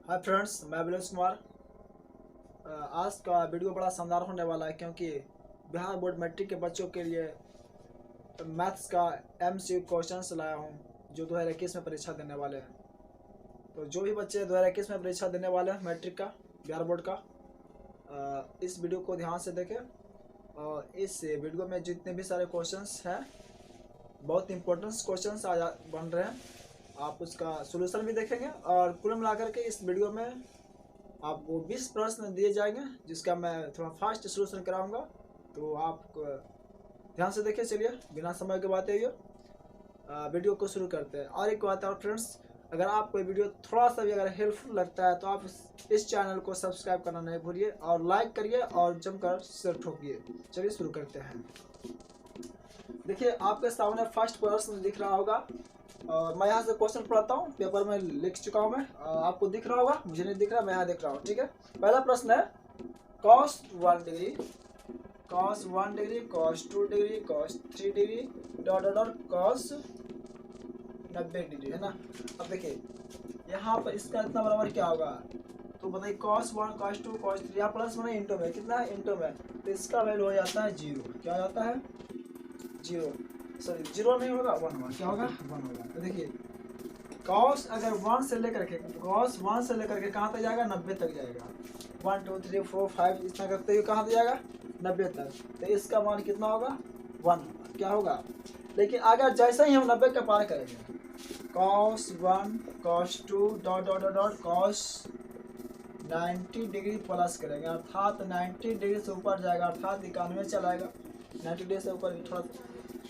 Hi friends, मैं विलेश कुमार। आज का वीडियो बड़ा शानदार होने वाला है क्योंकि बिहार बोर्ड मैट्रिक के बच्चों के लिए मैथ्स का MCQ क्वेश्चंस लाया हूं जो 2021 में परीक्षा देने वाले हैं। तो जो भी बच्चे 2021 में परीक्षा देने वाले हैं मैट्रिक का बिहार बोर्ड का, इस वीडियो को ध्यान से देखें। और इस वीडियो में जितने भी सारे क्वेश्चंस हैं, बहुत इंपॉर्टेंट क्वेश्चंस आज बन रहे हैं। आप उसका सोल्यूशन भी देखेंगे और कुल मिलाकर के इस वीडियो में आपको 20 प्रश्न दिए जाएंगे जिसका मैं थोड़ा फास्ट सोल्यूशन कराऊंगा। तो आप ध्यान से देखिए। चलिए बिना समय के बात है वीडियो को शुरू करते हैं। और एक बात और फ्रेंड्स, अगर आपको वीडियो थोड़ा सा भी अगर हेल्पफुल लगता है तो आप इस चैनल को सब्सक्राइब करना नहीं भूलिए और लाइक करिए और जमकर शेयर ठोकिए। चलिए शुरू करते हैं। देखिए आपके सामने फर्स्ट प्रश्न दिख रहा होगा और मैं यहाँ से क्वेश्चन पढ़ाता हूँ। पेपर में लिख चुका हूँ मैं, आपको दिख रहा होगा, मुझे नहीं दिख रहा, मैं यहाँ देख रहा हूँ। ठीक है, पहला प्रश्न है cos 1 degree, cos 1 degree, cos 2 degree, cos 3 degree dot dot cos 90 degree, है ना। अब देखिए यहाँ पर इसका इतना बराबर क्या होगा, तो बताइए cos 1 cos 2 cos 3, यहाँ प्लस बना इंटू में, कितना है इंटू में, तो इसका वैल्यू हो जाता है 0। क्या हो जाता है 0, सॉरी 0 नहीं होगा 1 होगा। क्या होगा 1 होगा। तो देखिए cos अगर 1 से लेकर के cos 1 से लेकर के कहाँ तक जाएगा, 90 तक जाएगा। 1 2 3 4 5 इतना करते हुए कहाँ तक जाएगा, 90 तक। तो इसका मान कितना होगा 1 होगा। क्या होगा, लेकिन अगर जैसे ही हम 90 का पार करेंगे, cos 1 cos 2 dot dot dot cos 90 degree plus करेंगे, अर्थात 90 डिग्री से ऊपर जाएगा, अर्थात 91 चलाएगा। 90 डिग्री से ऊपर थोड़ा,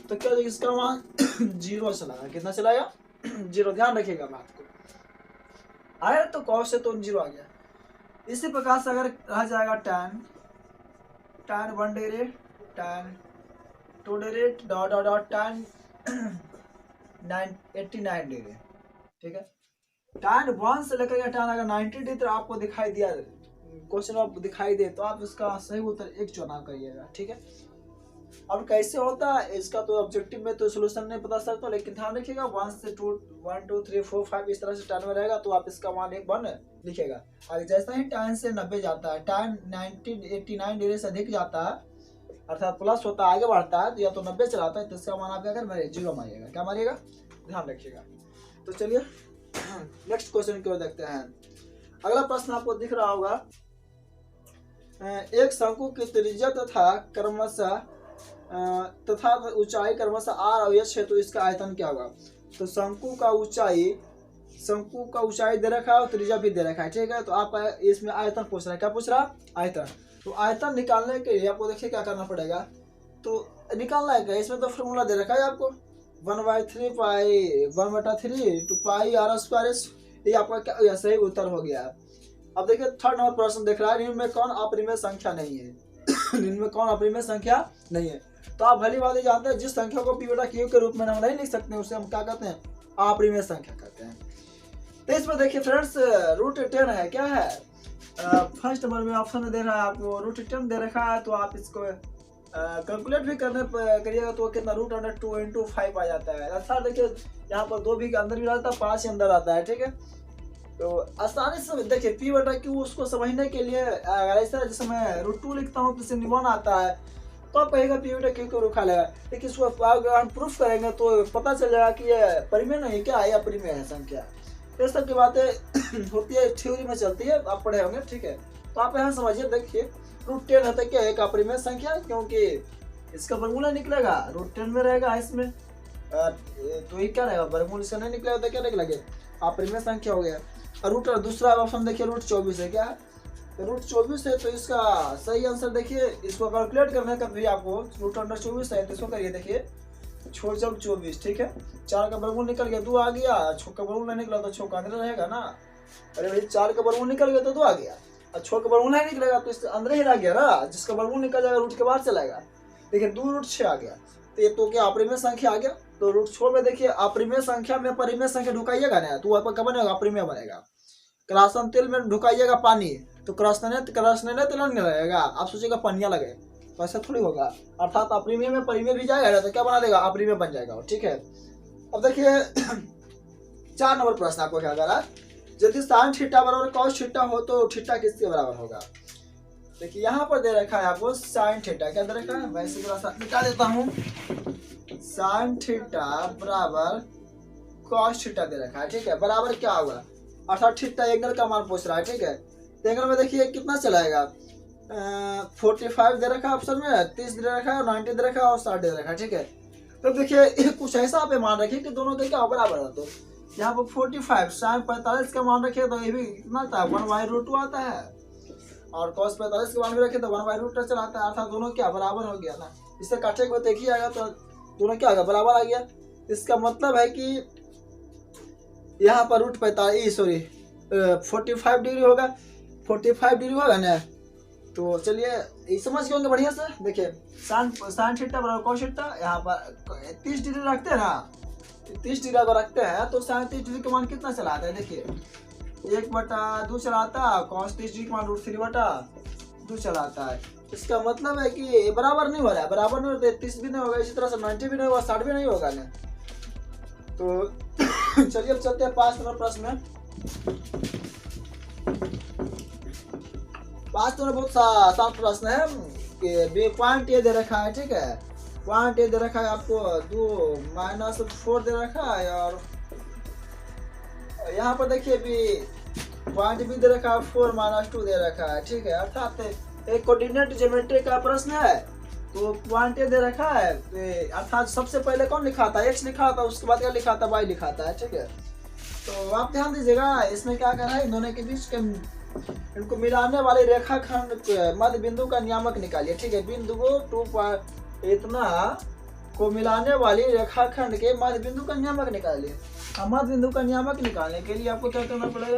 तो क्या इसका मान 0 चलाएगा। कितना चलाएगा 0। ध्यान रखिएगा बात को, आया तो cos से तो 0 आ गया। इसी प्रकार से अगर रह जाएगा tan 1 degree, tan 2 degree dot dot dot tan 89 degree. ठीक है, tan 1 से लेकर tan अगर 90 डिग्री तो आपको दिखाई दिया क्वेश्चन आप दिखाई दे तो आप इसका सही उत्तर 1 चुनाव करिएगा। ठीक है, अब कैसे होता है इसका तो ऑब्जेक्टिव में तो सोल्यूशन नहीं बता सकता, लेकिन ध्यान रखिएगा 1 से 2 1 2 3 4 5 इस तरह से tan में रहेगा तो आप इसका मान 1 1 लिखेगा। आगे जैसा ही tan से 90 जाता है, tan 89 डिग्री से अधिक जाता है, अर्थात प्लस होता है, आगे बढ़ता है, तो या तो 90 चलाता है, तो इसका मान आप अगर 0 मारिएगा। क्या मारिएगा, ध्यान रखिएगा। तो चलिए नेक्स्ट क्वेश्चन की ओर देखते हैं। अगला प्रश्न आपको दिख रहा होगा, एक शंकु की त्रिज्या तथा ऊंचाई क्रमशः r और h है, तो इसका आयतन क्या होगा। तो शंकु का ऊंचाई दे रखा है और त्रिज्या भी दे रखा है। ठीक है, तो आप इसमें आयतन पूछ रहे हैं। क्या पूछ रहा है, आयतन। तो आयतन निकालने के लिए आपको देखिए क्या करना पड़ेगा, तो निकालना है क्या, इसमें तो फॉर्मूला दे रखा है आपको 1/3 पाई 1/3 टू पाई r²। ये आपका क्या सही उत्तर हो गया। अब देखिए थर्ड नंबर प्रश्न देख रहा है, निम्न में कौन अपरिमेय संख्या नहीं है। निम्न में कौन अपरिमेय संख्या नहीं है, तो आप भली बात जानते हैं जिस संख्या को p बटा q के रूप में हम नहीं लिख सकते उसे हम क्या कहते हैं, अपरिमेय संख्या कहते हैं। तो इसमें देखिए फ्रेंड्स √10 है। क्या है, फर्स्ट नंबर में ऑप्शन दे रहा है आपको √10 दे रखा है, तो आप इसको कैलकुलेट भी करिएगा तो कितना √2 × 5 आ जाता है। अर्थात देखिए यहाँ पर 2 भी के अंदर भी रहता है, 5 के अंदर आता है। ठीक है, तो आसानी से देखिए p बटा q उसको समझने के लिए अगर ऐसा जैसे मैं √2 लिखता हूँ तो √1 आता है, तो आप कहेगा p बटा q को रुखा लेगा, लेकिन इसको अगर हम प्रूफ करेंगे तो पता चल जाएगा कि ये परिमेय नहीं क्या है, अपरिमेय है संख्या। ये सब की बातें होती है, थ्योरी में चलती है, आप पढ़े होंगे। ठीक है, तो आप यहाँ समझिए, देखिए √10 है तो क्या एक अपरिमेय संख्या, क्योंकि इसका वर्गमूल निकलेगा √10 में रहेगा इसमें, तो ये क्या रहेगा, वर्गमूल इसका नहीं निकलेगा तो क्या निकलेगा, अपरिमेय संख्या हो गया। और दूसरा ऑप्शन देखिए √24 है। क्या है, तो √24 है, तो इसका सही आंसर देखिए, इसको कैलकुलेट करने का भी आपको √24 है, तो इसको करिए देखिए छोड़ जब 24। ठीक है, 4 का वर्गमूल निकल गया 2 आ गया, 6 का वर्गमूल नहीं निकला तो 6 का अंदर रहेगा ना। अरे भाई 4 का वर्गमूल निकल गया तो 2 आ गया, और 6 का वर्गमूल नहीं निकलेगा तो इसके अंदर ही रह गया ना, जिसका वर्गमूल निकल जाएगा रूट के बाहर चलाएगा। देखिए 2√6 आ गया, तो ये तो क्या अपरिमेय संख्या आ गया। तो √6 में देखिए अपरिमेय संख्या में परिमेय संख्या ढुकाइएगा ना, तो आपका क्या बनेगा, अपरिमेय बनेगा। क्रासन तेल में ढुकाइएगा पानी, तो क्रसने तेल नहीं रहेगा, आप सोचिएगा पनिया लगे, तो ऐसा थोड़ी होगा। अर्थात अपरिमेय में परिमेय भी जाएगा तो क्या बना देगा, अपरिमेय बन जाएगा। ठीक है, अब देखिए 4 नंबर प्रश्न आपको क्या करा, यदि साइन थीटा बराबर कॉस थीटा हो तो थीटा किसके बराबर होगा? देखिए यहाँ पर दे रखा है आपको साइन थीटा, क्या दे रखा है? मैं इसी के साथ निकाल देता हूँ। साइन थीटा बराबर कॉस थीटा दे रखा है, ठीक है। बराबर क्या होगा? अर्थात थीटा एंगल का मान पूछ रहा है, ठीक है। तो एंगल में देखिए कितना चलाएगा, 45 दे रखा है ऑप्शन में, 30 दे रखा है, 90 दे रखा है और 60 दे रखा है, ठीक है। तो देखिए कुछ ऐसा आप मान रखिए कि दोनों के क्या बराबर है। तो यहाँ पर 45 साइन 45 का मान रखिए तो ये भी कितना आता है, 1/√2 आता है। और cos 45 का मान भी रखे तो 1/√2 चलाता है, अर्थात दोनों क्या बराबर हो गया ना। इससे काटे को देखिएगा तो दोनों क्या होगा, बराबर आ गया। इसका मतलब है कि यहाँ पर √45 डिग्री होगा, 45 डिग्री होगा ना। तो चलिए ये समझ गए होंगे बढ़िया से। देखिए साइन थीटा बराबर कॉस थीटा, यहाँ पर 30 डिग्री रखते हैं ना, 30 डिग्री अगर रखते हैं तो साइन 30 डिग्री का मान कितना चलाता है? देखिए 1/2 चलाता है, कॉस 30 डिग्री का मान √3/2 चलाता है। इसका मतलब है कि बराबर नहीं हो रहा है, बराबर नहीं होता, 30 भी नहीं होगा, इसी तरह से 90 भी नहीं होगा, 60 भी नहीं होगा ना। तो चलिए अब चलते हैं 5 नंबर प्रश्न में। 5 नंबर बहुत आसान प्रश्न है कि पॉइंट ए दे रखा है, ठीक है। पॉइंट ए दे रखा है आपको 2 - 4 दे रखा है, और यहाँ पर देखिए भी पॉइंट बी दे रखा है 4 - 2 दे रखा है, ठीक है। अर्थात एक कोऑर्डिनेट ज्योमेट्री का प्रश्न है। तो पॉइंट ए दे रखा है, अर्थात सबसे पहले कौन लिखा था? एक्स लिखा था, उसके बाद क्या लिखा था? वाई लिखा था, ठीक है। तो आप ध्यान दीजिएगा, इसमें क्या करना है, इन दोनों के बीच के इनको मिलाने वाले रेखाखंड मध्य बिंदु का नियामक निकालिए, ठीक है। बिंदु को इतना को मिलाने वाली रेखाखंड के मध्य बिंदु का नियामक निकालिए। मध्य बिंदु का नियामक निकालने के लिए आपको क्या करना पड़ेगा?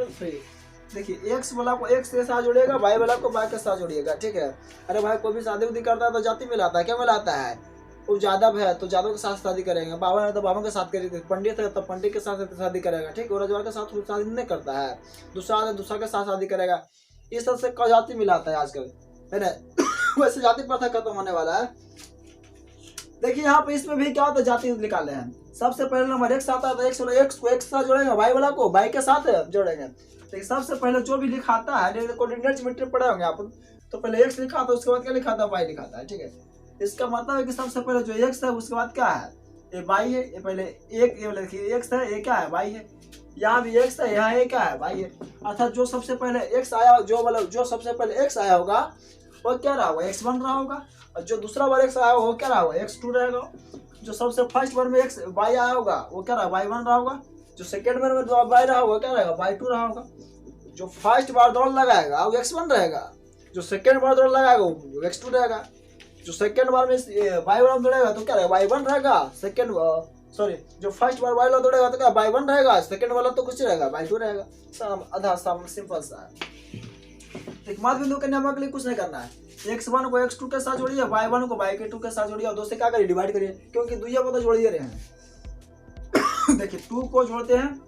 देखिए एक्स वाला को एक्स के साथ जोड़िएगा, वाई वाला को वाई के साथ जोड़िएगा, ठीक है। अरे भाई कोई भी शादी उदी करता है तो जाति मिलाता है, क्या मिलाता है? वो जादव है तो जादव के साथ शादी करेंगे, बावन है तो बावन के साथ करेंगे, पंडित है तो पंडित के साथ शादी करेगा, ठीक है। रजवाड़ के साथ शादी नहीं करता है, दूसरा के साथ शादी करेगा। इस तरह से जाति मिलाता है आजकल, है ना। वैसे जाति प्रथा खत्म होने वाला है। देखिए यहाँ पे इसमें भी क्या होता है, जाति निकाले हैं। सबसे पहले नंबर एक्स आता है तो एक्स को एक्स के साथ जोड़ेंगे, वाई वाला को वाई के साथ जोड़ेंगे। तो सबसे पहले जो भी लिखाता है, कोऑर्डिनेट ज्योमेट्री पढ़े होंगे आप, तो पहले एक्स लिखा था, उसके बाद क्या लिखा था? वाई लिखा था, ठीक है। इसका मतलब है कि सबसे पहले जो एक्स है उसके बाद क्या है? ये वाई है। ये पहले एक ये देखिए एक्स है, ये क्या है? वाई है। यहाँ भी एक्स है, यहाँ ये क्या है? वाई है। अर्थात जो सबसे पहले एक्स आया, जो सबसे पहले एक्स आया होगा वो क्या रहा होगा? x1 रहा होगा। और जो दूसरा बार एक्स आया होगा वो क्या रहा होगा? x2 रहेगा। जो सबसे फर्स्ट बार में एक्स वाई आया होगा वो क्या रहा? y1 रहा होगा। जो सेकेंड बार में वाई रहा होगा क्या रहेगा? y2 रहा होगा। जो फर्स्ट बार दौड़ लगाएगा वो x1 रहेगा, जो सेकेंड बार दौड़ लगाएगा वो x2 रहेगा। जो सेकेंड बार में y1 दौड़ेगा तो क्या रहेगा? y1 रहेगा। जो फर्स्ट बार y वाला दौड़ेगा तो क्या y1 रहेगा, सेकेंड वाला तो कुछ रहेगा y2 रहेगा। आधा सिंपल सा है। एक मध्य बिंदु के नियामक के लिए कुछ नहीं करना है, x1 को x2 के साथ जोड़िए, y1 को y2 के साथ जोड़िए और 2 से क्या करिए? डिवाइड करिए, क्योंकि दुइया को तो जोड़िए रहे हैं। देखिए 2 को जोड़ते हैं,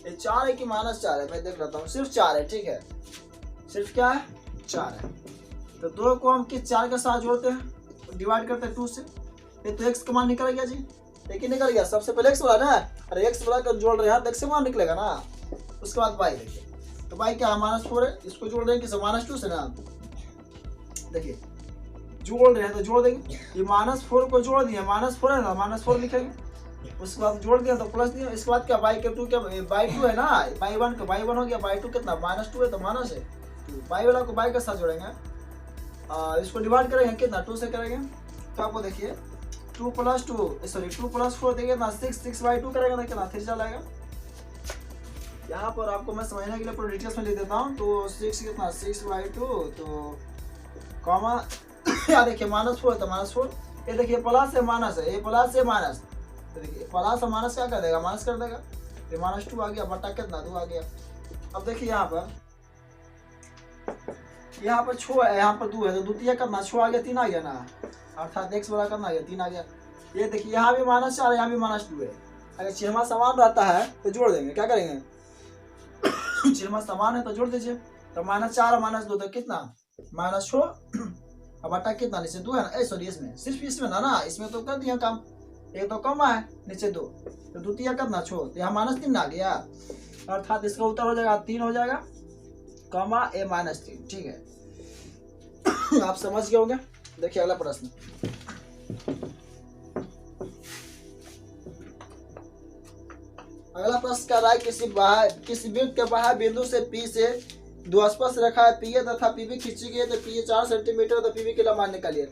ये 4 है कि -4 है? मैं देख लेता हूँ, सिर्फ 4 है, ठीक है। सिर्फ क्या है? 4 है। तो 2 को हम किस 4 के साथ जोड़ते हैं? डिवाइड करते हैं 2 से। ये तो x का मान निकल गया जी, लेकिन निकल गया। सबसे पहले x वाला ना, अरे x वाला को जोड़ रहे हैं तो x से मान निकलेगा ना। उसके बाद y देखिए, तो y क्या है? -4 है। इसको जोड़ देंगे किसे? -2 से ना। देखिए जोड़ रहे हैं तो जोड़ देंगे, ये -4 को जोड़ दिया, -4 है ना, -4 लिखेंगे। उसके बाद जोड़ दिया तो प्लस दिया। इसके बाद क्या? y2 क्या? y2 है ना, y1 हो गया, y2 कितना? -2 है तो माइनस है। y वाला को y के साथ जोड़ेंगे, इसको डिवाइड करेंगे कितना? 2 से करेंगे। तो आपको देखिए 2 + 4 देखिए ना, 6 y2 करेगा ना, कितना? 3 चलाएगा। यहाँ पर आपको मैं समझने के लिए पूरा डिटेल्स में लिख देता हूँ। तो 6 कितना? 6y2 तो कॉमा यहाँ देखिए -4 है तो -4। ये देखिए प्लस है माइनस है, ये प्लस है माइनस, तो देखिए प्लस और माइनस क्या कर देगा? माइनस कर देगा। ये -2 आ गया, बटा कितना? 2 आ गया। अब देखिए यहाँ पर 6 है, यहाँ पर 2 है, तो द्वितीय करना 6 आ गया, 3 आ गया ना, अर्थात x बड़ा करना आ गया, 3 आ गया। ये देखिए यहाँ भी -4 है, यहाँ भी -2 है। अगर छिहमा समान रहता है तो जोड़ देंगे, क्या करेंगे? छिहमा समान है तो जोड़ दीजिए। तो -4 और -2 तो कितना? -6। अब बटा कितना? नीचे 2 है ना, सॉरी इसमें सिर्फ इसमें ना, इसमें तो कर दिया काम, एक तो कम है, नीचे 2, तो द्वितीय करना 6, तो यहाँ -3 आ गया। अर्थात इसका उत्तर हो जाएगा 3 हो जाएगा, कॉमा a-3। ठीक है, आप समझ गए होंगे। देखिए अगला प्रश्न, अगला प्रश्न कर रहा है किसी वृत्त के बाह्य बिंदु से P से दो स्पर्श रेखा है PA तथा PB खींची गई है, तो PA 4 सेंटीमीटर तो PB की लंबाई निकालिए।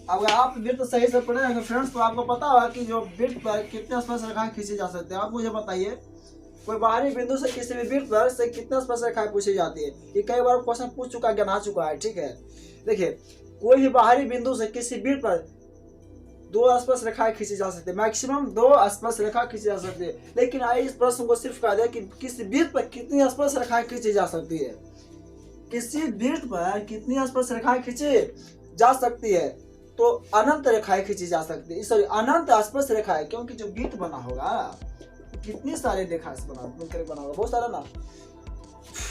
अगर आप वृत्त सही से पढ़े हैं फ्रेंड्स तो आपको पता होगा कि जो वृत्त पर कितने स्पर्श रेखाएं खींची जा सकते हैं। आप मुझे बताइए, कोई बाहरी बिंदु से किसी भी वृत्त पर से कितने स्पर्श रेखाएं पूछी जाती है। ये कई बार क्वेश्चन पूछ चुका, गिना चुका है। ठीक है, देखिए कोई भी बाहरी बिंदु से किसी वृत्त पर 2 स्पर्श रेखाएं खींची जा सकती है, मैक्सिमम 2 स्पर्श रेखा खींची जा सकती है। लेकिन आइए इस प्रश्न को सिर्फ कह दे कि किसी वृत्त पर कितनी स्पर्श रेखाएं खींची जा सकती है। किसी वृत्त पर कितनी स्पर्श रेखाएं खींची जा सकती है, तो अनंत रेखाएं खींची जा सकती है। सॉरी, अनंत स्पर्श रेखाएं, क्योंकि जो वृत्त बना होगा कितनी सारी रेखा बना होगा, बहुत सारा ना।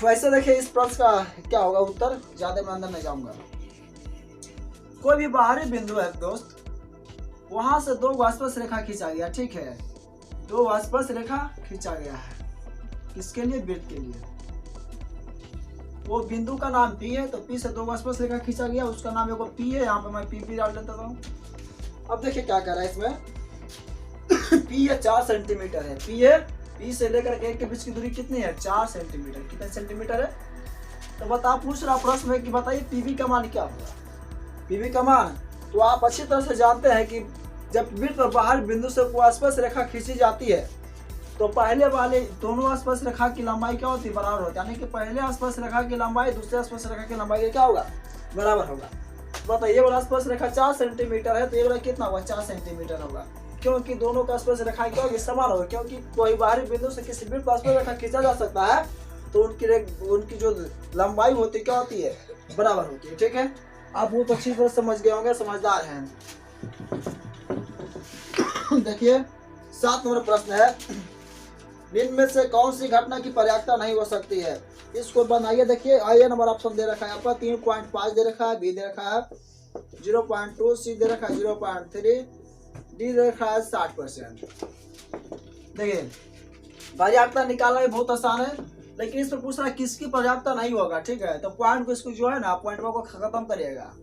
वैसे देखिए इस प्रश्न का क्या होगा उत्तर, ज्यादा मैं अंदर नहीं जाऊंगा। कोई भी बाहरी बिंदु है दोस्त, वहां से 2 स्पर्श रेखा खींचा गया। ठीक है, 2 स्पर्श रेखा खींचा गया है, किसके लिए, वृत्त के लिए। वो बिंदु का नाम P है, तो P से 2 स्पर्श रेखा खींचा गया, उसका नाम एगो P है। यहाँ पे मैं PP डाल देता हूँ। अब देखिए क्या कर रहा है इसमें P है 4 सेंटीमीटर है, P से लेकर के 1 के बीच की दूरी कितनी है, 4 सेंटीमीटर। कितने सेंटीमीटर है, तो बता पूछ रहा प्रश्न में कि बताइए PB का मान क्या होगा। PB का मान तो आप अच्छी तरह से जानते हैं कि जब वृत्त पर बाहर बिंदु से कोई स्पर्श रेखा खींची जाती है, तो पहले वाले दोनों स्पर्श रेखा की लंबाई क्या होती है, बराबर होती है। यानी कि पहले स्पर्श रेखा की लंबाई दूसरे स्पर्श रेखा की लंबाई के क्या होगा, बराबर होगा। बताइए ये वाला स्पर्श रेखा 4 सेंटीमीटर है, तो ये वाला कितना होगा, 4 सेंटीमीटर होगा, क्योंकि दोनों का स्पर्श रेखा क्या होगी, समान होगा। क्योंकि कोई बाहरी बिंदु से किसी वृत्त पर स्पर्श रेखा खींचा जा सकता है, तो उनकी जो लंबाई होती है क्या होती है, बराबर होती है। ठीक है, आप बहुत अच्छी तरह समझ गए होंगे, समझदार हैं। देखिए 7 नंबर प्रश्न है, निम्न में से कौन सी घटना की पर्याप्तता नहीं हो सकती है, इसको बनाइए। देखिए आइए नंबर ऑप्शन दे रखा है आपका 3.5 दे रखा है, बी दे रखा है 0.2, सी दे रखा है 0.3, डी दे रखा है 60%। देखिए पर्याप्तता निकालना भी बहुत आसान है, लेकिन इस पर पूछ रहा है किसकी पर्याप्तता नहीं होगा। ठीक है, तो पॉइंट को इसको जो है ना, पॉइंटवा को खत्म करिएगा,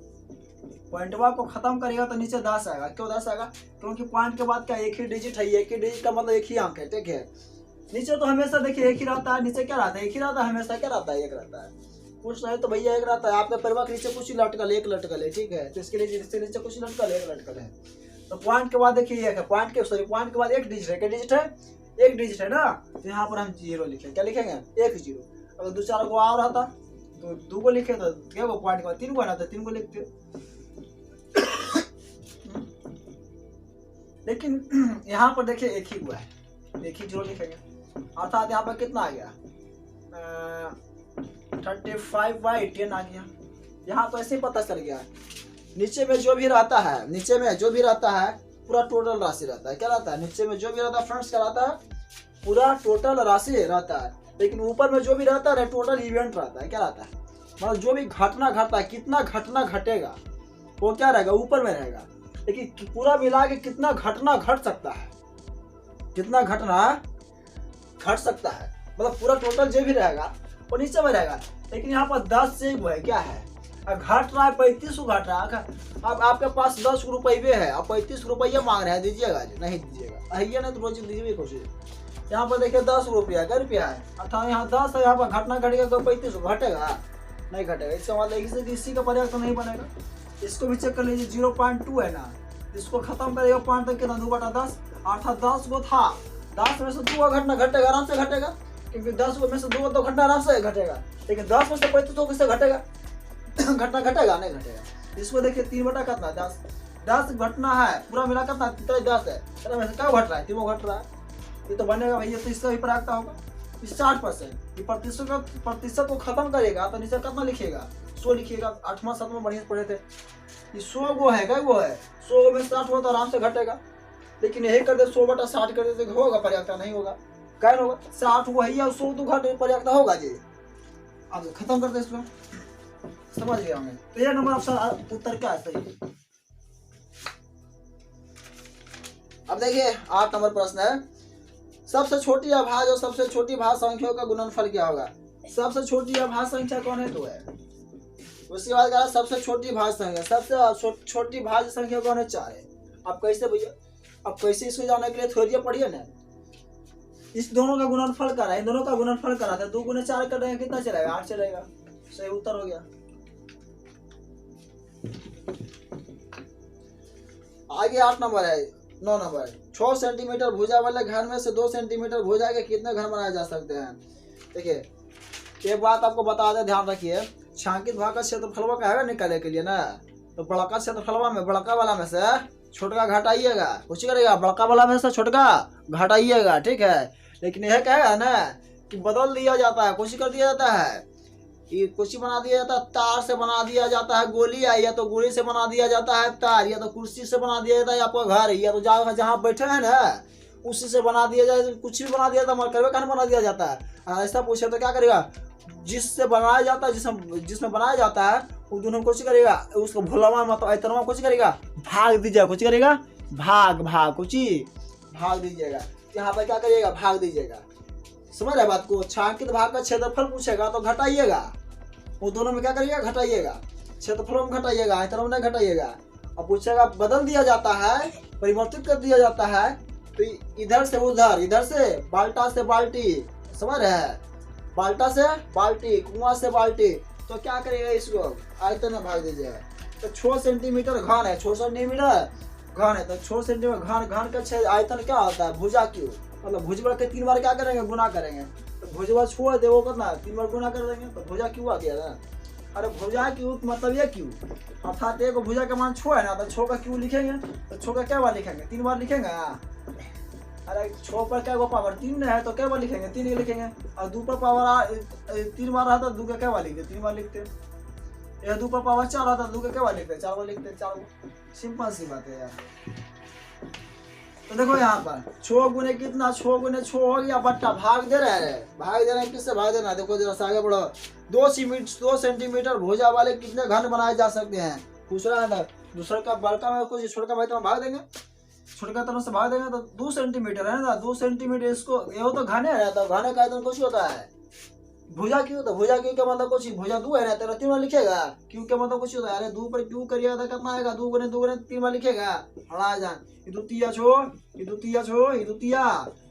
पॉइंटवा को खत्म करिएगा तो नीचे 10 आएगा। क्यों 10 आएगा, क्योंकि पॉइंट के बाद क्या एक ही डिजिट है, एक ही डिजिट का मतलब एक ही अंक है। ठीक है, नीचे तो हमेशा देखिए एक ही रहता है, नीचे क्या रहता है, एक ही रहता है, हमेशा क्या रहता है, एक रहता है। कुछ नहीं तो भैया एक रहता है, आपके परिवार के नीचे कुछ ही लटकल, एक लटकल है। ठीक है, तो इसके नीचे कुछ लटकल, एक लटकल है। तो पॉइंट के बाद देखिए एक है, पॉइंट के बाद एक डिजिट है, क्या डिजिट है, एक डिजिट है ना, तो यहाँ पर हम 0 लिखेंगे। क्या लिखेंगे, 1 0। अगर 2-4 को और रहता तो 2 को लिखे, तो क्या वो पॉइंट के बाद 3 को आना था, 3 को लिखते। लेकिन यहाँ पर देखिए एक ही हुआ है, एक ही 0 लिखेंगे, अर्थात यहाँ पर कितना आ गया, 35/10 आ गया। यहाँ तो ऐसे ही पता चल गया, नीचे में जो भी रहता है, नीचे में जो भी रहता है पूरा टोटल राशि रहता है। क्या रहता है, नीचे में जो भी रहता है फ्रेंड्स क्या रहता है, पूरा टोटल राशि रहता है। लेकिन ऊपर में जो भी रहता है टोटल इवेंट रहता है। क्या रहता है, मतलब जो भी घटना घटता है, कितना घटना घटेगा वो क्या रहेगा, ऊपर में रहेगा। लेकिन पूरा मिला के कितना घटना घट सकता है, कितना घटना घट सकता है, मतलब पूरा टोटल जो भी रहेगा वो नीचे में रहेगा। लेकिन यहाँ पर 10 से वो है, क्या है, घट रहा है 35 घट रहा है। अब आपके पास 10 रुपये है, अब 35 रुपये मांग रहे हैं, दीजिएगा, नहीं दीजिएगा, है नहीं तो रोज दीजिए कोशिश। यहाँ पर देखिए 10 रुपया, क्या रुपया है, अर्थात यहाँ 10 है, यहाँ पर घटना घटेगा तो 35 घटेगा, नहीं घटेगा। इसका मतलब इसी का पर्याप्त तो नहीं बनेगा। इसको भी चेक कर लीजिए, 0.2 है ना, इसको खत्म करेगा पॉइंट तक कितना, 2/10, अर्थात 10 को था, 10 में से 2 घटना घटेगा, आराम से घटेगा, क्योंकि 10 में से 2 तो घटना आराम से घटेगा। लेकिन 10 में से 35 किससे घटेगा, घटना घटेगा, नहीं घटेगा। इसको देखिए 3 कितना, 10 घटना है, पूरा मिला कितना 10 है, में से क्या घट रहा है, 3 घट रहा है, ये तो बनेगा भैया। तो इसका भी पर्याप्तता होगा 60%। ये प्रतिशत को खत्म करेगा तो नीचे कितना लिखिएगा, 100 लिखिएगा। 8वां 7वां बढ़िया पढ़े थे, 100 गो है, क्या वो है, 100 में 60 हो तो आराम से घटेगा। लेकिन यही कर दे 100/60 कर दे तो होगा, पर्याप्तता नहीं होगा, क्या होगा, 60 वो है या 100 तो घट पर्याप्तता होगा जी। अब खत्म कर दे इसको, समझ गया हमें। तो ये नंबर ऑप्शन उत्तर क्या है, सही। अब देखिए 8 नंबर प्रश्न है, सबसे छोटी अभाज्य और सबसे छोटी भाज्य संख्याओं का गुणनफल क्या होगा? सबसे छोटी अभाज्य संख्या कौन है? 2 है। उसके बाद कहा सबसे छोटी भाज्य संख्या, सबसे छोटी भाज्य संख्या कौन है? 4 है। अब कैसे भैया? अब कैसे इसको जानने के लिए थ्योरी पढ़िए ना। इस दोनों का गुणनफल करा, इन दोनों का गुणनफल करा था, 2 गुने 4 कर देंगे कितना चलेगा? 8 चलेगा। सही उत्तर हो गया। आगे 8 नंबर है, 9 नंबर। 6 सेंटीमीटर भुजा वाले घन में से 2 सेंटीमीटर भुजा के कितने घन बनाए जा सकते हैं? देखिए एक बात आपको बता दे, ध्यान रखिए। छांकित भाग का क्षेत्रफल का है निकालने के लिए ना, तो बड़का क्षेत्रफल में बड़का वाला में से छोटका घटाइएगा। कुछ करेगा? बड़का वाला में से छोटका घटाइएगा, ठीक है। लेकिन यह कहेगा ना कि बदल दिया जाता है, कुछ कर दिया जाता है, ये कुछ बना दिया जाता है, तार से बना दिया जाता है गोली, या तो गोली से बना दिया जाता है तार, या तो कुर्सी से बना दिया जाता है आपका घर, या तो जहाँ बैठे हैं ना उसी से बना दिया जाए, कुछ भी बना दिया जाता है, मरकबे का बना दिया जाता है। ऐसा पूछे तो क्या करेगा? जिससे बनाया जाता है, जिसमें बनाया जाता है वो दोनों कुछ करेगा, उसको भुलवा मतलब ऐतरमा कुछ करेगा, भाग दीजिएगा। कुछ करेगा? भाग कुछ भाग दीजिएगा। यहाँ पर क्या करिएगा? भाग दीजिएगा। समझ रहे बात को? छांकित भाग का क्षेत्रफल पूछेगा तो घटाइएगा, वो दोनों में क्या करिएगा? घटाइएगा। क्षेत्रफलों में घटाइएगा, ऐतरों में घटाइएगा। अब पूछेगा बदल दिया जाता है, परिवर्तित कर दिया जाता है, तो इधर से उधर, इधर से बाल्टा से बाल्टी, समझ रहे हैं? बाल्टा से बाल्टी, कुआं से बाल्टी, तो क्या करिएगा? इसको आयतन में भाग दीजिएगा। तो 6 सेंटीमीटर घन है, 6 सेंटीमीटर घन है, तो 6 सेंटीमीटर घन का आयतन क्या होता है? भुजा क्यों, मतलब भुजबल के 3 बार क्या करेंगे? गुना करेंगे। तो भुजबल छोड़ दे, वो करना 3 बार गुना कर देंगे, तो भुजा क्यों आ गया ना? अरे भुजा क्यों मतलब ये क्यों, अर्थात एक भुजा का मान 6 है ना, तो 6 का क्यों लिखेंगे? तो 6 का क्या बार लिखेंगे? 3 बार लिखेंगे। अरे 6 पर क्या पावर 3 है, तो क्या बार लिखेंगे? 3 लिखेंगे। और 2 पर पावर 3 बार आता है, 2 का क्या बार लिखते? 3 बार लिखते। या 2 पर पावर 4 आता है, 2 का क्या बार लिखते? 4 बार लिखते। 4 सिंपल सी बात है यार। तो देखो यहाँ पर 6 गुने कितना? 6 गुने 6 हो गया बट्टा, भाग दे रहे हैं। भाग दे रहे हैं, किससे भाग देना? देखो जरा सा आगे बढ़ो। 2 सेंटीमीटर भुजा वाले कितने घन बनाए जा सकते हैं? पूछ रहा है ना। दूसरे का बड़का में कुछ छोटका भाई तो भाग देंगे, छोटका तरफ से भाग देंगे, तो 2 सेंटीमीटर है ना, 2 सेंटीमीटर। इसको ये तो घने है, तो घने का आयतन कुछ होता है। भुजा क्यों? तो भुजा क्यों का मतलब कुछ, भुजा 2 है ना, तेरा 3 बार लिखेगा। क्यों का मतलब कुछ होता है? अरे 2 पर क्यों करिएगा तो कितना आएगा? 2 गुने 3 बार लिखेगा। हड़ा जान, ये द्वितीय छो, ये द्वितीय छो, ये द्वितीय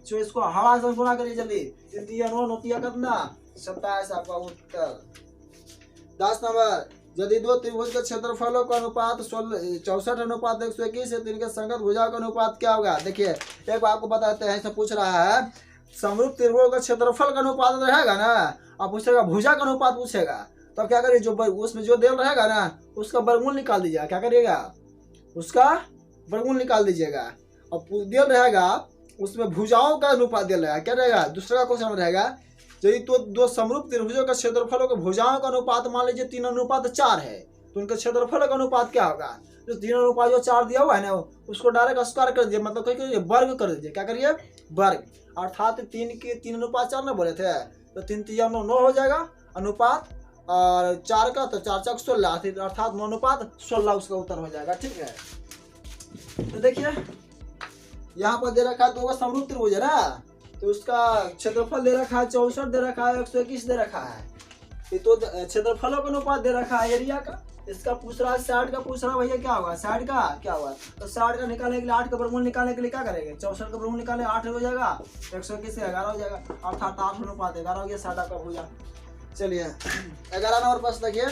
छो, इसको हड़ा से गुना करिए जल्दी। द्वितीय नो नोतिया कितना? 27 आपका उत्तर। 10 नंबर। यदि 2 त्रिभुज के क्षेत्रफलों का अनुपात 64:121 है, तो इनके संगत भुजाओं का अनुपात क्या होगा? देखिए एक बात आपको बताते हैं, ऐसा पूछ रहा है समरूप त्रिभुज का क्षेत्रफल का अनुपात रहेगा ना, अब पूछेगा भुजा का अनुपात पूछेगा, तो क्या करिए? जो उसमें जो देल रहेगा ना उसका वर्गमूल निकाल दीजिएगा। क्या करिएगा? उसका वर्गमूल निकाल दीजिएगा। और देल रहेगा उसमें भुजाओं का अनुपात देल रहेगा, क्या रहेगा? दूसरा का क्वेश्चन रहेगा यदि तो 2 समरूप त्रिभुजों का क्षेत्रफलों के भुजाओं का अनुपात मान लीजिए 3:4 है, तो उनके क्षेत्रफल का अनुपात क्या होगा? जो 3:4 दिया हुआ है ना उसको डायरेक्ट स्क्वायर कर दीजिए, मतलब कहिए वर्ग कर दीजिए। क्या करिए? वर्ग। अर्थात 3:4 ना बोले थे, तो 3 3 9 हो जाएगा अनुपात, और 4 का तो 4 4 16, अर्थात 9:16 उसका उत्तर हो जाएगा। ठीक है, तो देखिए यहाँ पर दे रखा है 2 का समरूप त्रिभुज है ना, तो उसका क्षेत्रफल दे रखा है 64 दे रखा है, 121 दे रखा है। ये तो क्षेत्रफलों का अनुपात दे रखा है एरिया का। इसका पूछ रहा है 60 का, पूछ रहा है भैया क्या होगा 60 का क्या होगा? तो 60 का निकालने के लिए 8 का वर्गमूल निकालने के लिए क्या करेंगे? 64 का वर्गमूल निकाले 8 हो जाएगा, 121 से 11 हो जाएगा, अर्थात 8:11 हो गया 60 का भुजा। चलिए 11 नंबर प्रश्न देखिए।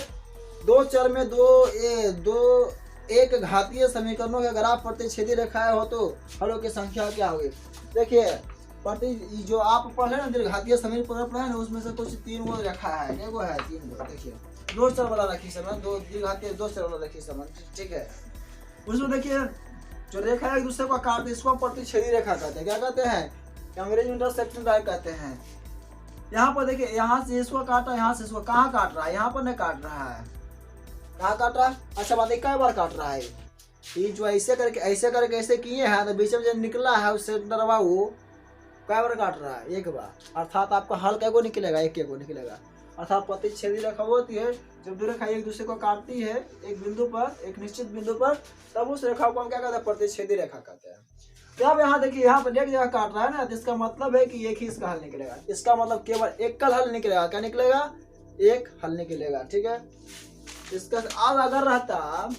2 चर में दो एक घातीय समीकरणों के ग्राफ प्रतिच्छेदी रेखाएं हो तो हलों की संख्या क्या होगी? देखिए जो आप पढ़े ना घातीय समीकरण पढ़े ना, उसमें से कुछ 3 गो रेखा है, क्या गो है? 3 गो। देखिए 2 चर वाला रखी समझ, 2 घातीय 2 चर वाला रखी समझ, ठीक है। उसमें देखिए जो रेखा एक दूसरे को काटते हैं इसको प्रतिच्छेदी रेखा कहते हैं। क्या कहते हैं? अंग्रेजी में इंटरसेक्शन लाइन कहते हैं। यहाँ पर देखिए यहाँ से इसको काटा, यहाँ से इसको, कहाँ काट रहा है? यहाँ पर नहीं काट रहा है, कहाँ काट रहा है? अच्छा बात, कई बार काट रहा है? ये जो ऐसे करके ऐसे किए हैं, तो बीच में जो निकला है उससे डरवा वो कई बार काट रहा है? एक बार। अर्थात आपका हल कै गो निकलेगा? एक गो निकलेगा। अर्थात प्रतिच्छेदी रेखा होती है जब 2 रेखा एक दूसरे को काटती है एक बिंदु पर, एक निश्चित बिंदु पर, तब उस रेखा को हम क्या कहते हैं? प्रतिच्छेदी रेखा कहते हैं। तो अब यहाँ देखिए, यहाँ पर एक जगह काट रहा है ना, तो इसका मतलब है कि एक ही इसका हल निकलेगा। इसका मतलब केवल एक का हल निकलेगा। क्या निकलेगा? एक हल निकलेगा। ठीक है, इसका अब अगर रहता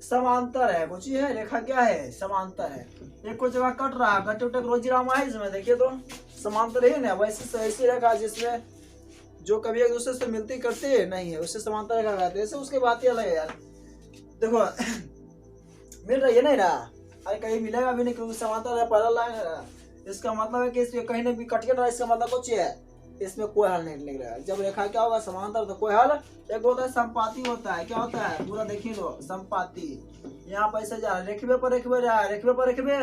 समांतर है, कुछ है, रेखा क्या है? समांतर है। एक कुछ जगह कट रहा है, कटे उटे रोजी रामा है इसमें, देखिए तो समांतर है ना। वैसे ऐसी रेखा जिसमें जो कभी एक दूसरे से मिलती करती नहीं है, उससे समांतर रेखा कहते हैं। उसके बात ही अलग है यार। देखो मिल रही है नहीं ना, अरे कहीं मिलेगा भी नहीं, क्योंकि समांतर है, पहला लाइन है। इसका मतलब है कि इसमें कहीं नहीं भी कट के रहा, इसका मतलब कुछ है, इसमें कोई हल नहीं निकलेगा। जब रेखा क्या होगा? समांतर, तो कोई हल। एक होता है संपाती होता है, क्या होता है? पूरा देखिए लो, संपाती। यहाँ पर ऐसे जा रेखवे पर रेखवे रहा है, रेखवे पर रेखवे,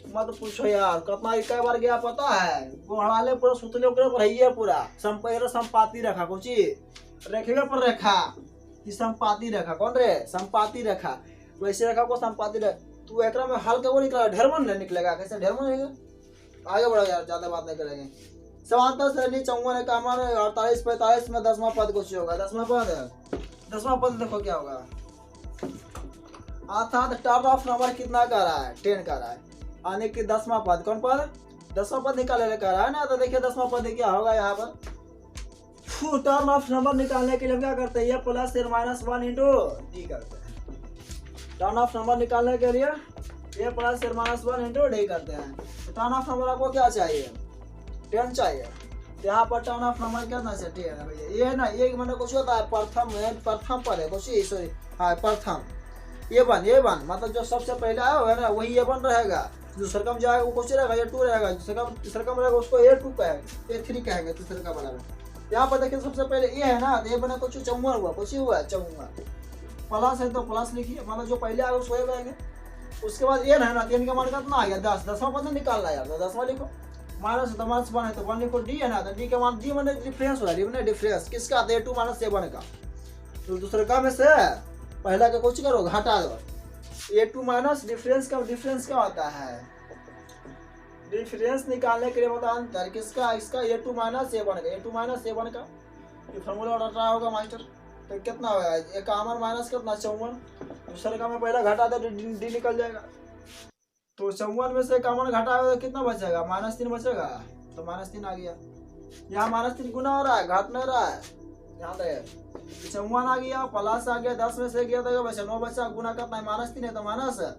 मत पूछो यार, कितना कई बार गया पता है। वो हड़ाले पूरा सुतले पर है पूरा संपाती रेखा, कुछ रेखवे पर रेखा, संपाती रेखा। कौन रे? संपाती रेखा। वैसे रेखा को संपाती रेखा। तू एकरा में हल का वो निकला, ढेरमन नहीं निकलेगा। कैसे ढेरमन रहेगा? आगे बढ़ो यार, ज्यादा बात नहीं करेंगे। समांतर श्रेणी 54 का मान 48 45 में 10वां पद कुछ होगा। 10वां पद है, 10वां पद देखो क्या होगा। अर्थात टर्न ऑफ नंबर कितना का रहा है? 10 का रहा है। आने की 10वां पद, कौन पद? 10वां पद निकालने का रहा है ना। तो देखिए 10वां पद क्या होगा यहाँ पर। टर्न ऑफ नंबर निकालने के लिए क्या करते हैं? ये प्लस या माइनस 1 इंटू डी करते हैं। टर्न ऑफ नंबर निकालने के लिए ये प्लस या माइनस 1 इंटू डी करते हैं। तो टर्न ऑफ नंबर आपको क्या चाहिए? 10 चाहिए। तो यहाँ पर टर्न ऑफ नंबर कितना चाहिए है भैया? ये है ना, ये मैंने कुछ होता है प्रथम पर है कुछ, सॉरी हाँ प्रथम। ये वन मतलब जो सबसे पहले आया होगा ना वही ये वन रहेगा। जो सरकम जाएगा वो कुछ रहेगा, ये 2 रहेगा। जो सरकम रहेगा उसको A2 कहेंगे, A3 कहेंगे तीसरे का बना। यहाँ पर देखिए सबसे पहले ये है ना, तो ये बना कुछ 54 हुआ, कुछ ही हुआ 54। प्लस है तो प्लस लिखिए, मतलब जो पहले आएगा उसको ये कहेंगे। उसके बाद ये है ना, 3 का मान कितना आ गया? 10। 10वां पद निकालना यार, तो 10वां लिखो। माइनस है तो माइनस 1 है तो 1 लिखो। डी है ना, तो डी का मान, डी मैंने डिफरेंस हो रहा है, डिफरेंस किसका? A2 माइनस A1 का। तो दूसरे का में से पहला का कुछ करो, घटा दो। A2 माइनस डिफरेंस का, डिफरेंस क्या होता है? डिफरेंस निकालने के लिए होता है अंतर किसका? इसका A2 माइनस A1 का। A2 माइनस A1 का ये फॉर्मूला रहा होगा मास्टर। तो कितना होगा? एक आमर माइनस कितना? 54। दूसरे का में पहला घटा दे, डी निकल जाएगा। तो 54 में से कामन घटा तो कितना बचेगा? -3 बचेगा। तो -3 आ गया। यहाँ -3 गुना हो रहा है, घट नहीं रहा है। यहाँ तक 54 आ गया, प्लस आ गया, 10 में से गया तो बचा 9 बचा। गुना कितना है? -3 है तो -3।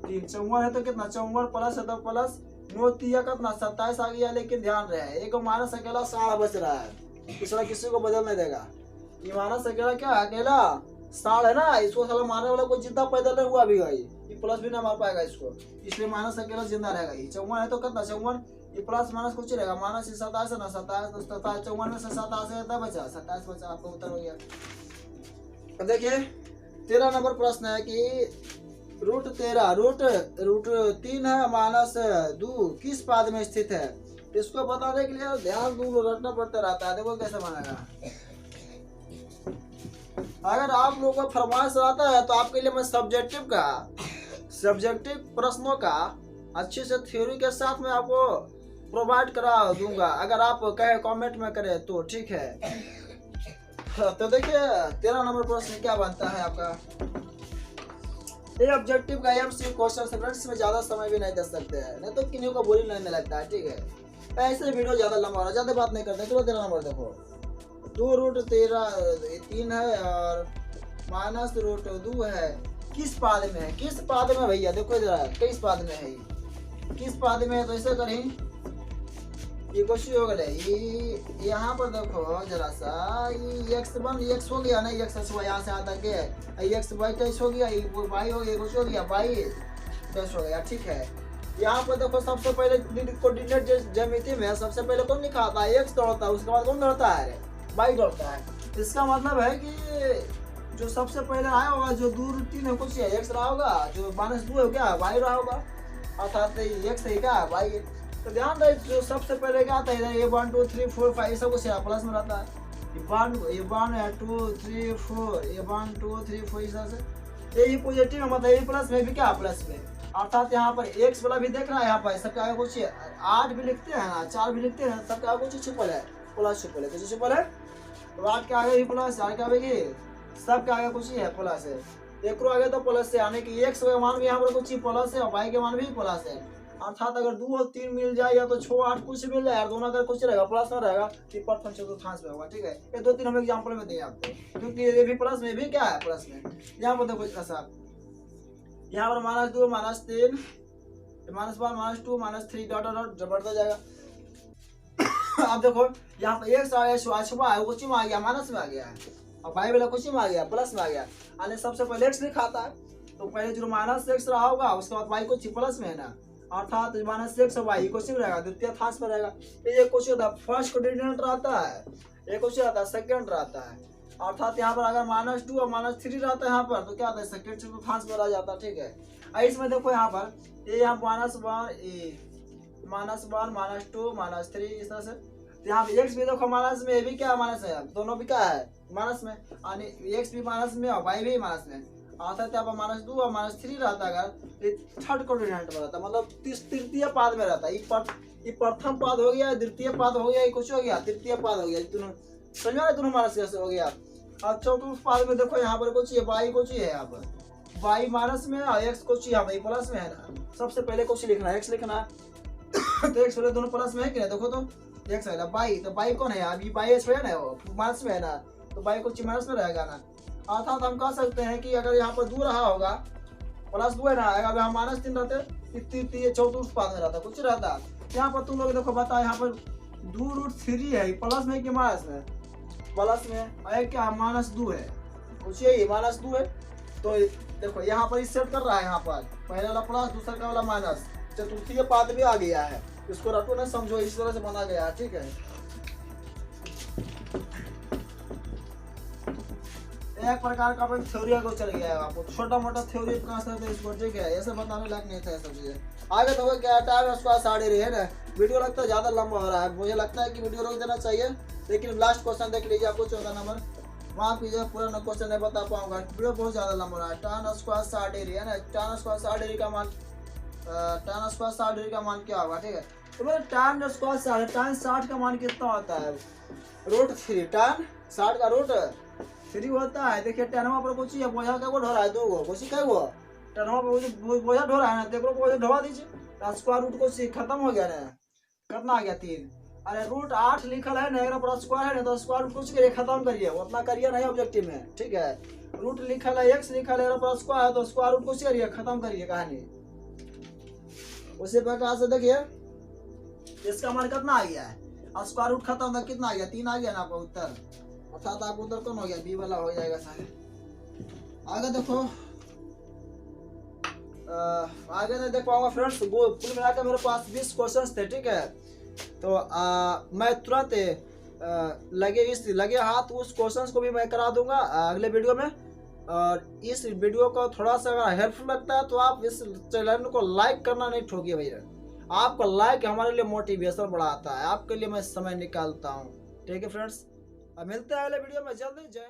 54 है तो कितना? 54 प्लस है तो प्लस 9 3 कितना? 27 आ गया। लेकिन ध्यान रहे एक माइनस अकेला 60 बच रहा है, दूसरा किसी को बदल नहीं देगा। ये माइनस अकेला क्या है? अकेला 60 है ना, इसको साला मारने वाला कोई जिंदा पैदल नहीं हुआ भी भाई, ये प्लस भी ना मार पाएगा इसको, इसलिए माइनस अकेला जिंदा रहेगा। ये 54 है तो कितना? 54 ये प्लस माइनस कुछ रहेगा, माइनस 27 है ना, 27 तो 54 में से 27 है तब बचा 27 बचा। आपको उत्तर हो गया। अब देखिए 13 नंबर प्रश्न है कि √13 √3 है -2 किस पाद में स्थित है? इसको बताने के लिए ध्यान दूर रखना पड़ता रहता है। देखो कैसे बनेगा। अगर आप लोगों को फरमाइश आता है तो आपके लिए मैं सब्जेक्टिव प्रश्नों का अच्छे से थ्योरी के साथ में आपको प्रोवाइड करा दूंगा, अगर आप कहे कमेंट में करें तो ठीक है। तो देखिए 13 नंबर प्रश्न क्या बनता है आपका। ये ऑब्जेक्टिव का एमसीक्यू क्वेश्चन है फ्रेंड्स, इसमें ज्यादा समय भी नहीं दे सकते हैं, नहीं तो किन्हीं को बोरिंग नहीं लगता है। ठीक है, ऐसे वीडियो ज्यादा लंबा हो रहा है, ज्यादा बात नहीं करते। चलो 13 नंबर देखो, 2√13 है और -√2 है, किस पाद में है? किस पाद में भैया? देखो जरा किस पाद में है, किस पाद में है? तो ऐसे करें, ये क्वेश्चन हो गया। ये यहाँ पर देखो जरा सा, ये x हो गया ना, x यहाँ से आता के x y कैसे हो गया, y हो गया, कुछ हो गया y कैसे हो गया। ठीक है, यहाँ पर देखो सबसे पहले कोऑर्डिनेट ज्यामिति में सबसे पहले कौन लिखा आता है? x दौड़ता है, उसके बाद कौन दौड़ता है? y दौड़ता है। इसका मतलब है कि जो सबसे पहले आया होगा, जो 2√3 है कुछ x रहा होगा, जो -2 है क्या y रहा होगा, अर्थात x है क्या y। तो ध्यान रहे जो सबसे पहले क्या आता है, ये 1 2 3 4 5 सब कुछ प्लस में रहता है। ये 1 2 3 4 ये 1 2 3 4 इस तरह से ये पॉजिटिव है, मतलब ये प्लस में भी क्या प्लस में, अर्थात यहाँ पर x वाला भी देख रहा है, यहाँ पर सबका आगे कुछ 8 भी लिखते हैं ना, 4 भी लिखते हैं, सबका आगे कुछ छिपल है, प्लस छिपल है, कुछ छिपल है। तो 8 के आगे भी प्लस, 4 के आगे सबके आगे कुछ ही है प्लस है। एक रो आगे तो प्लस से यानी कि x का मान भी यहाँ पर कुछ प्लस है और y के मान भी प्लस है। अर्थात अगर 2 और 3 मिल जाए या तो 6 8 कुछ मिल जाए, दोनों अगर कुछ रहेगा प्लस में रहेगा तो प्रथम चतुर्थांश में होगा। ठीक है, ये 2 3 हम एग्जांपल में दिए आपको, क्योंकि ये भी प्लस में भी क्या है प्लस में। यहाँ पर देखो ऐसा, यहाँ पर -2 -3 -1 -2 -3 डॉट डॉट बढ़ता जाएगा। अब देखो यहाँ पर एक छुपा है, कुछ में आ गया माइनस में आ गया है, और y वाला कुछ में आ गया प्लस में आ गया। यानी सबसे पहले x लिखा था तो पहले जो -x रहा होगा उसके बाद y कुछ प्लस में है ना, अर्थात -x और y कुछ में रहेगा, द्वितीय थांस में रहेगा। ये कुछ होता है फर्स्ट कोऑर्डिनेट रहता है, ये कुछ रहता है सेकंड रहता है। अर्थात यहाँ पर अगर -2 और -3 रहता है यहाँ पर तो क्या होता है सेकंड चतुर्थांश में रह जाता है। ठीक है, इसमें देखो यहाँ पर ये यहाँ -1 -2 -3 इस तरह से। यहाँ पे x भी देखो माइनस में, ये भी क्या माइनस है, दोनों भी क्या है माइनस में, यानी x भी माइनस में और y भी माइनस में। अर्थात यहाँ पर -2 और -3 रहता है अगर ये थर्ड कोऑर्डिनेट में रहता है, मतलब तृतीय पाद में रहता है। ये प्रथम पाद हो गया, द्वितीय पाद हो गया, ये कुछ हो गया तृतीय पाद हो गया, दोनों समझ में दोनों माइनस कैसे हो गया। अब चतुर्थ पाद में देखो यहाँ पर कुछ y कुछ है, यहाँ पर y माइनस में और x कुछ यहाँ पर प्लस में है ना। सबसे पहले कुछ लिखना है x लिखना है तो x पहले दोनों प्लस में है कि नहीं, देखो तो x है बाई, तो बाई कौन है अभी बाई है ना, वो माइनस में है ना, तो बाई कुछ माइनस में रहेगा ना। अर्थात हम कह सकते हैं कि अगर यहाँ पर 2 रहा होगा +2 है ना, अगर यहाँ -3 रहते चतुर्थ पाद में रहता कुछ रहता। यहाँ पर तुम लोग देखो बताओ, यहाँ पर 2√3 है, प्लस में कि माइनस में, प्लस में, और क्या -2 है, कुछ यही -2 है। तो देखो यहाँ पर सेट कर रहा है, यहाँ पर पहले वाला प्लस दूसरा का वाला माइनस, चतुर्थीय पाद भी आ गया है, इसको रटो ना समझो, इस तरह से बना गया है। ठीक है, एक प्रकार का थ्योरी को चल गया है, आपको छोटा मोटा थ्योरी कह सकते हैं इसको। ठीक है, ऐसे बताने लायक नहीं था ये सब चीजें। आगे तो क्या टाइम उसका 3:30 है ना, वीडियो लगता है ज्यादा लंबा हो रहा है, मुझे लगता है कि वीडियो रोक देना चाहिए। लेकिन लास्ट क्वेश्चन देख लीजिए, आपको 14 नंबर, वहाँ कीजिए, पूरा क्वेश्चन नहीं बता पाऊंगा, वीडियो बहुत ज्यादा लंबा हो रहा है। tan स्क्वायर 3:30 है ना, tan स्क्वायर 3:30 का मान, tan स्क्वायर 3:30 का मान क्या होगा। ठीक है, तो मेरे tan स्क्वायर tan 60 का मान कितना होता है, √3, tan 60 का √3 होता है। देखिए टनवा पर कुछ बोझा का ढो रहा है, 2 गो कुछ क्या हुआ टनवा पर बोझा ढो रहा है ना, देखो बोझा ढोवा दीजिए, स्क्वायर रूट को खत्म हो गया ना, कितना आ गया 3। अरे √8 लिखल है ना, पर स्क्वायर है ना, तो स्क्वायर रूट कुछ करिए खत्म करिए, उतना करिए नहीं ऑब्जेक्टिव में। ठीक है, रूट लिखल है, x लिखल है, पर स्क्वायर है तो स्क्वायर रूट कुछ करिए खत्म करिए कहानी। उसी प्रकार से देखिए इसका मान कितना आ गया है, स्क्वायर रूट खत्म होगा, कितना आ गया 3 आ गया ना आपका उत्तर, अर्थात आपका उत्तर कौन हो गया बी वाला हो जाएगा सारे। आगे देखो आगे नहीं देख पाऊंगा फ्रेंड्स, कुल मिलाकर मेरे पास 20 क्वेश्चंस थे। ठीक है, तो मैं तुरंत लगे हाथ उस क्वेश्चंस को भी मैं करा दूंगा अगले वीडियो में। और इस वीडियो को थोड़ा सा अगर हेल्पफुल लगता है तो आप इस चैनल को लाइक करना नहीं ठोकिए भैया, आपका लाइक हमारे लिए मोटिवेशन बढ़ाता है, आपके लिए मैं समय निकालता हूँ। ठीक है फ्रेंड्स, अब मिलते हैं अगले वीडियो में जल्दी। जय